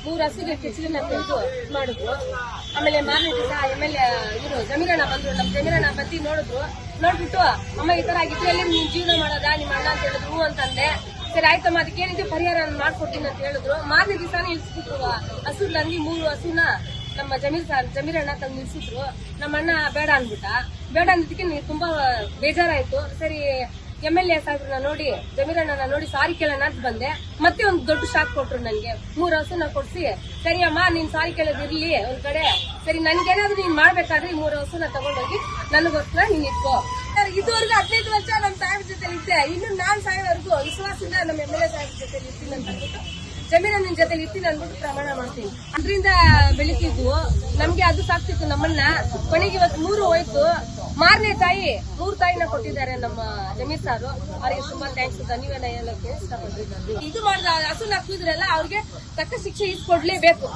3 ಹಸುಗೆ ಕಿಚ್ಚಲಿನ ತೆಗೆದು ಮಾಡಿದ್ರು. ಆಮೇಲೆ ಮಾರನೇ ದಿವಸ MLA ಇವರು ಜಮೀರಣ್ಣ ಬಂದ್ರು. ನಮ್ ಜಮೀರಣ್ಣ ಬಂದು ನೋಡ್ಬಿಟ್ಟು ಅಮ್ಮ ಈ ತರ ಆಗಿದ್ರೆ ಎಲ್ಲಿ ನೀನ್ ಜೀವನ ಮಾಡೋದಾ ನಿಮ್ಮ ಅಣ್ಣ ಅಂತ ಹೇಳಿದ್ರು. ಅಂತಂದೆ. ಸರಿ ಆಯ್ತಮ್ಮ ಅದಕ್ಕೇನಿದೆ ಪರಿಹಾರ ಮಾಡ್ಕೊಡ್ತೀನಿ ಅಂತ ಹೇಳಿದ್ರು. ಮಾರನೇ ದಿವಸನೇ ಇಳಿಸ್ಬಿಟ್ರು ಹಸುಗ್ಳಂಗಿ 3 ಹಸುನ ನಮ್ಮ ಜಮೀರಣ್ಣ ತಂದು ನಿಲ್ಸಿದ್ರು. ನಮ್ಮ ಅಣ್ಣ ಬೇಡ ಅನ್ಬಿಟ್ಟ. ಬೇಡ ಅನ್ನೋದಕ್ಕೆ ನನಗೆ ತುಂಬಾ ಬೇಜಾರಾಯ್ತು. ಸರಿ MLA ಸಾಹೇಬ್ರನ್ನ ನೋಡಿ ಜಮೀರಣ್ಣನ ನೋಡಿ ಸಾರಿ ಕೇಳೋಣ ಅಂತ ಬಂದೆ. ಮತ್ತೆ ಒಂದು ದೊಡ್ಡ ಶಾಕ್ ಕೊಟ್ರು ನನ್ಗೆ. 3 ಹಸುನ ಕೊಡ್ಸಿ ಸರಿ ಅಮ್ಮ ನೀನ್ ಸಾರಿ ಕೇಳೋದಿರ್ಲಿ ಒಂದ್ ಕಡೆ, ಸರಿ ನನ್ಗೇನಾದ್ರು ನೀನ್ ಮಾಡ್ಬೇಕಾದ್ರೆ 3 ಹಸುನ ತಗೊಂಡೋಗಿ ನನಗೋಸ್ಕರ ನೀನ್ ಇಟ್ಕೋ. ಇದುವರೆಗೂ 15 ವರ್ಷ ನಮ್ ಸಾಹೇಬ್ರ ಜೊತೆ ಇದ್ದೆ. ಇನ್ನು ನಾನ್ ಸಾಯೋವರೆಗೂ ವಿಶ್ವಾಸದಿಂದ ನಮ್ಮ MLA ಸಾಹೇಬ್ರ ಜೊತೆ ಇರ್ತೀನಿ ಅಂತ ಅಂದ್ಬಿಟ್ಟು ಜಮೀರಣ್ಣನ ಜೊತೆ ಇರ್ತೀನಿ ಅಂದ್ಬಿಟ್ಟು ಪ್ರಮಾಣ ಮಾಡ್ತೀನಿ. ಅದರಿಂದ ಬೆಳಿತಿದ್ವು ನಮ್ಗೆ ಅದು ಸಾಕ್ತಿತ್ತು ನಮ್ಮನ್ನ. ಕೊನೆಗೆ ಇವತ್ತು 3 ಹೋಯ್ತು. ಮಾರನೇ ತಾಯಿ 3 ತಾಯಿನ ಕೊಟ್ಟಿದ್ದಾರೆ ನಮ್ಮ ಜಮೀರ್ ಸಾರು. ಅವ್ರಿಗೆ ತುಂಬಾ ಥ್ಯಾಂಕ್ಸ್, ಧನ್ಯವಾದ ಹೇಳಕ್ಕೆ ಇಷ್ಟಪಡ್ತಿದ್ದಾರೆ. ಇದು ಮಾಡಿದ ಹಸುನ ಹಾಕಿದ್ರಲ್ಲ ಅವ್ರಿಗೆ ತಕ್ಕ ಶಿಕ್ಷೆ ಇಸ್ಕೊಡ್ಲೇಬೇಕು.